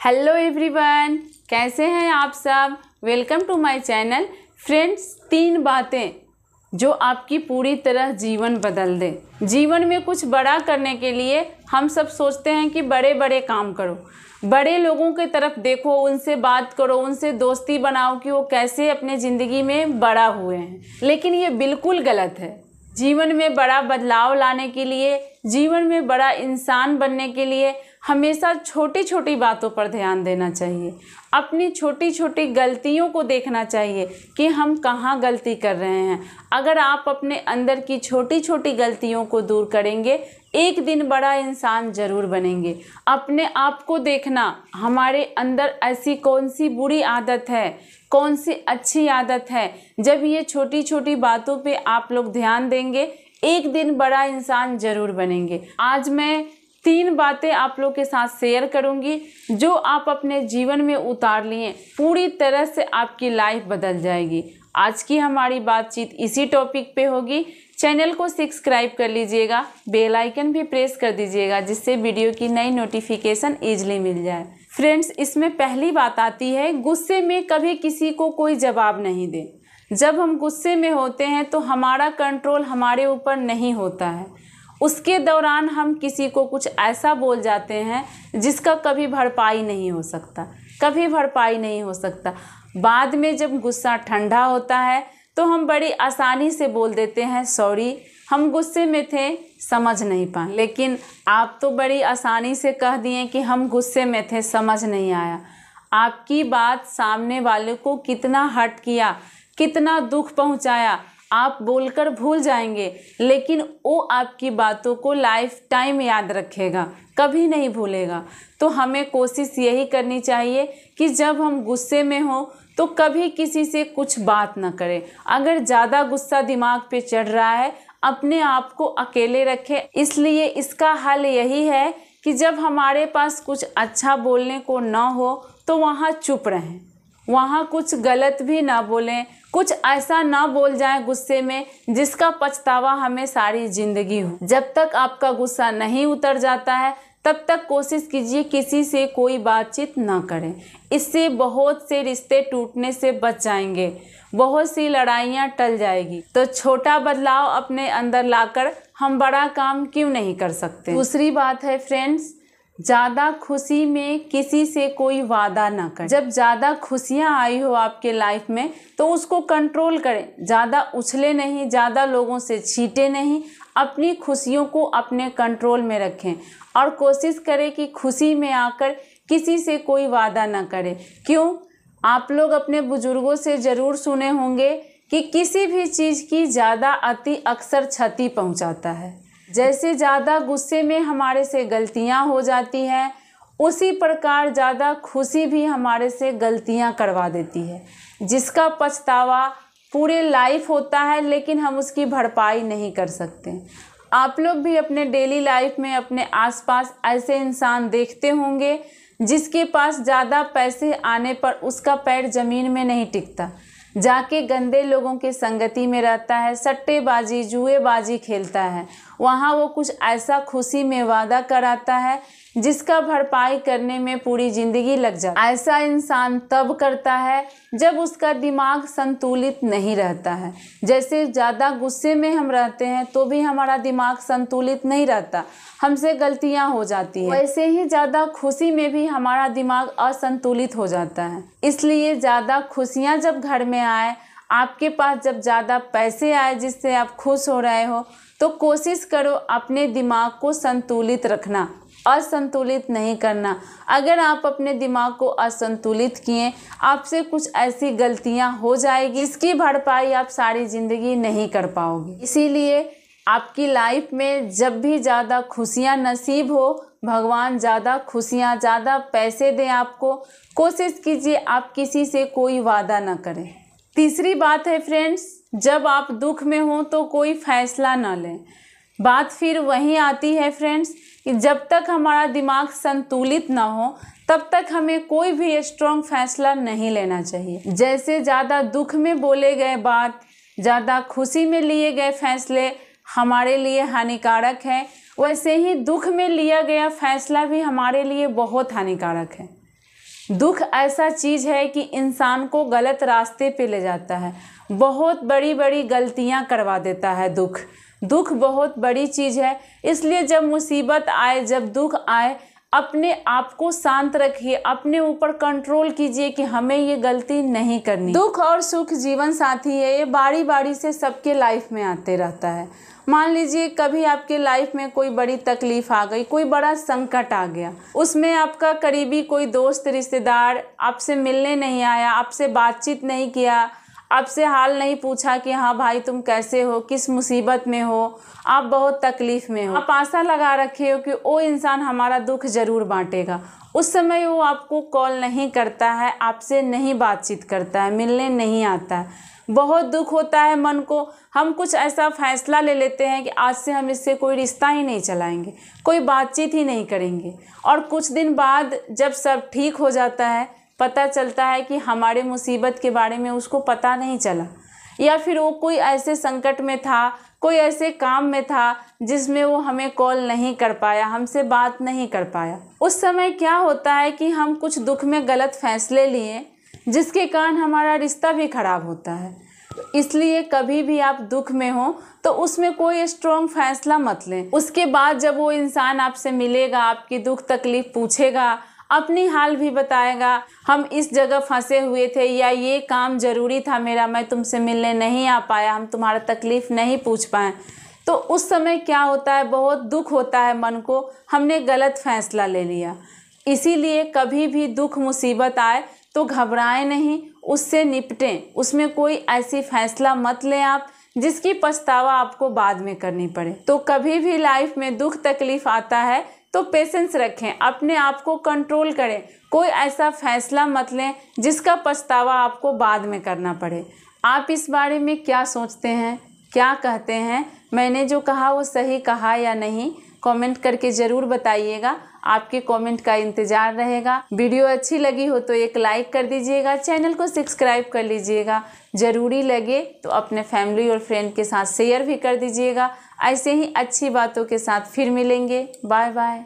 Hello everyone, कैसे हैं आप सब। Welcome to my channel. Friends, 3 बातें जो आपकी पूरी तरह जीवन बदल दे। जीवन में कुछ बड़ा करने के लिए हम सब सोचते हैं कि बड़े बड़े काम करो, बड़े लोगों की तरफ देखो, उनसे बात करो, उनसे दोस्ती बनाओ कि वो कैसे अपने ज़िंदगी में बड़ा हुए हैं। लेकिन ये बिल्कुल गलत है। जीवन में बड़ा बदलाव लाने के लिए, जीवन में बड़ा इंसान बनने के लिए हमेशा छोटी छोटी बातों पर ध्यान देना चाहिए। अपनी छोटी छोटी गलतियों को देखना चाहिए कि हम कहाँ गलती कर रहे हैं। अगर आप अपने अंदर की छोटी छोटी गलतियों को दूर करेंगे, एक दिन बड़ा इंसान ज़रूर बनेंगे। अपने आप को देखना, हमारे अंदर ऐसी कौन सी बुरी आदत है, कौन सी अच्छी आदत है। जब ये छोटी छोटी बातों पे आप लोग ध्यान देंगे, एक दिन बड़ा इंसान ज़रूर बनेंगे। आज मैं 3 बातें आप लोग के साथ शेयर करूंगी जो आप अपने जीवन में उतार लिए, पूरी तरह से आपकी लाइफ बदल जाएगी। आज की हमारी बातचीत इसी टॉपिक पे होगी। चैनल को सब्सक्राइब कर लीजिएगा, बेल आइकन भी प्रेस कर दीजिएगा जिससे वीडियो की नई नोटिफिकेशन ईजिली मिल जाए। फ्रेंड्स, इसमें पहली बात आती है, गुस्से में कभी किसी को कोई जवाब नहीं दे। जब हम गुस्से में होते हैं तो हमारा कंट्रोल हमारे ऊपर नहीं होता है। उसके दौरान हम किसी को कुछ ऐसा बोल जाते हैं जिसका कभी भरपाई नहीं हो सकता, कभी भरपाई नहीं हो सकता। बाद में जब गुस्सा ठंडा होता है तो हम बड़ी आसानी से बोल देते हैं, सॉरी, हम गुस्से में थे, समझ नहीं पाए। लेकिन आप तो बड़ी आसानी से कह दिए कि हम गुस्से में थे, समझ नहीं आया। आपकी बात सामने वाले को कितना हर्ट किया, कितना दुख पहुंचाया, आप बोलकर भूल जाएंगे, लेकिन वो आपकी बातों को लाइफ टाइम याद रखेगा, कभी नहीं भूलेगा। तो हमें कोशिश यही करनी चाहिए कि जब हम गुस्से में हो तो कभी किसी से कुछ बात ना करें। अगर ज़्यादा गुस्सा दिमाग पे चढ़ रहा है, अपने आप को अकेले रखें। इसलिए इसका हल यही है कि जब हमारे पास कुछ अच्छा बोलने को ना हो तो वहाँ चुप रहें, वहाँ कुछ गलत भी ना बोलें, कुछ ऐसा ना बोल जाए गुस्से में जिसका पछतावा हमें सारी ज़िंदगी हो। जब तक आपका गुस्सा नहीं उतर जाता है तब तक कोशिश कीजिए किसी से कोई बातचीत ना करें। इससे बहुत से रिश्ते टूटने से बच जाएंगे, बहुत सी लड़ाइयाँ टल जाएगी। तो छोटा बदलाव अपने अंदर लाकर हम बड़ा काम क्यों नहीं कर सकते। दूसरी बात है फ्रेंड्स, ज़्यादा खुशी में किसी से कोई वादा ना करें। जब ज़्यादा खुशियाँ आई हो आपके लाइफ में तो उसको कंट्रोल करें। ज़्यादा उछले नहीं, ज़्यादा लोगों से छीटे नहीं, अपनी खुशियों को अपने कंट्रोल में रखें और कोशिश करें कि खुशी में आकर किसी से कोई वादा ना करें। क्यों? आप लोग अपने बुजुर्गों से ज़रूर सुने होंगे कि किसी भी चीज़ की ज़्यादा अति अक्सर क्षति पहुँचाता है। जैसे ज़्यादा गुस्से में हमारे से गलतियां हो जाती हैं, उसी प्रकार ज़्यादा खुशी भी हमारे से गलतियां करवा देती है, जिसका पछतावा पूरे लाइफ होता है, लेकिन हम उसकी भरपाई नहीं कर सकते। आप लोग भी अपने डेली लाइफ में अपने आसपास ऐसे इंसान देखते होंगे जिसके पास ज़्यादा पैसे आने पर उसका पैर ज़मीन में नहीं टिकता, जाके गंदे लोगों के संगति में रहता है, सट्टेबाजी जुएबाजी खेलता है। वहाँ वो कुछ ऐसा खुशी में वादा कराता है जिसका भरपाई करने में पूरी ज़िंदगी लग जाती है। ऐसा इंसान तब करता है जब उसका दिमाग संतुलित नहीं रहता है। जैसे ज़्यादा गुस्से में हम रहते हैं तो भी हमारा दिमाग संतुलित नहीं रहता, हमसे गलतियां हो जाती हैं। वैसे ही ज़्यादा खुशी में भी हमारा दिमाग असंतुलित हो जाता है। इसलिए ज़्यादा खुशियाँ जब घर में आए, आपके पास जब ज़्यादा पैसे आए जिससे आप खुश हो रहे हो, तो कोशिश करो अपने दिमाग को संतुलित रखना, असंतुलित नहीं करना। अगर आप अपने दिमाग को असंतुलित किए, आपसे कुछ ऐसी गलतियां हो जाएगी इसकी भरपाई आप सारी ज़िंदगी नहीं कर पाओगे। इसीलिए आपकी लाइफ में जब भी ज़्यादा खुशियां नसीब हो, भगवान ज़्यादा खुशियां, ज़्यादा पैसे दें आपको, कोशिश कीजिए आप किसी से कोई वादा ना करें। तीसरी बात है फ्रेंड्स, जब आप दुख में हो तो कोई फैसला ना लें। बात फिर वहीं आती है फ्रेंड्स कि जब तक हमारा दिमाग संतुलित ना हो तब तक हमें कोई भी स्ट्रॉन्ग फैसला नहीं लेना चाहिए। जैसे ज़्यादा दुख में बोले गए बात, ज़्यादा खुशी में लिए गए फैसले हमारे लिए हानिकारक है, वैसे ही दुख में लिया गया फैसला भी हमारे लिए बहुत हानिकारक है। दुख ऐसा चीज़ है कि इंसान को गलत रास्ते पे ले जाता है, बहुत बड़ी बड़ी गलतियां करवा देता है। दुख बहुत बड़ी चीज़ है। इसलिए जब मुसीबत आए, जब दुख आए, अपने आप को शांत रखिए, अपने ऊपर कंट्रोल कीजिए कि हमें ये गलती नहीं करनी। दुख और सुख जीवन साथी है, ये बारी बारी से सबके लाइफ में आते रहता है। मान लीजिए कभी आपके लाइफ में कोई बड़ी तकलीफ आ गई, कोई बड़ा संकट आ गया, उसमें आपका करीबी कोई दोस्त रिश्तेदार आपसे मिलने नहीं आया, आपसे बातचीत नहीं किया, आपसे हाल नहीं पूछा कि हाँ भाई तुम कैसे हो, किस मुसीबत में हो, आप बहुत तकलीफ़ में हो। आप आशा लगा रखे हो कि वो इंसान हमारा दुख ज़रूर बांटेगा। उस समय वो आपको कॉल नहीं करता है, आपसे नहीं बातचीत करता है, मिलने नहीं आता है। बहुत दुख होता है मन को। हम कुछ ऐसा फैसला ले लेते हैं कि आज से हम इससे कोई रिश्ता ही नहीं चलाएंगे, कोई बातचीत ही नहीं करेंगे। और कुछ दिन बाद जब सब ठीक हो जाता है, पता चलता है कि हमारे मुसीबत के बारे में उसको पता नहीं चला, या फिर वो कोई ऐसे संकट में था, कोई ऐसे काम में था जिसमें वो हमें कॉल नहीं कर पाया, हमसे बात नहीं कर पाया। उस समय क्या होता है कि हम कुछ दुख में गलत फैसले लिए, जिसके कारण हमारा रिश्ता भी खराब होता है। इसलिए कभी भी आप दुख में हो तो उसमें कोई स्ट्रॉन्ग फैसला मत लें। उसके बाद जब वो इंसान आपसे मिलेगा, आपकी दुख तकलीफ पूछेगा, अपनी हाल भी बताएगा, हम इस जगह फंसे हुए थे या ये काम ज़रूरी था मेरा, मैं तुमसे मिलने नहीं आ पाया, हम तुम्हारा तकलीफ़ नहीं पूछ पाए, तो उस समय क्या होता है, बहुत दुख होता है मन को, हमने गलत फैसला ले लिया। इसीलिए कभी भी दुख मुसीबत आए तो घबराएं नहीं, उससे निपटें। उसमें कोई ऐसी फैसला मत लें आप जिसकी पछतावा आपको बाद में करनी पड़े। तो कभी भी लाइफ में दुख तकलीफ आता है तो पेशेंस रखें, अपने आप को कंट्रोल करें। कोई ऐसा फैसला मत लें जिसका पछतावा आपको बाद में करना पड़े। आप इस बारे में क्या सोचते हैं, क्या कहते हैं? मैंने जो कहा वो सही कहा या नहीं, कमेंट करके ज़रूर बताइएगा। आपके कमेंट का इंतज़ार रहेगा। वीडियो अच्छी लगी हो तो एक लाइक कर दीजिएगा, चैनल को सब्सक्राइब कर लीजिएगा। ज़रूरी लगे तो अपने फैमिली और फ्रेंड के साथ शेयर भी कर दीजिएगा। ऐसे ही अच्छी बातों के साथ फिर मिलेंगे। Bye bye.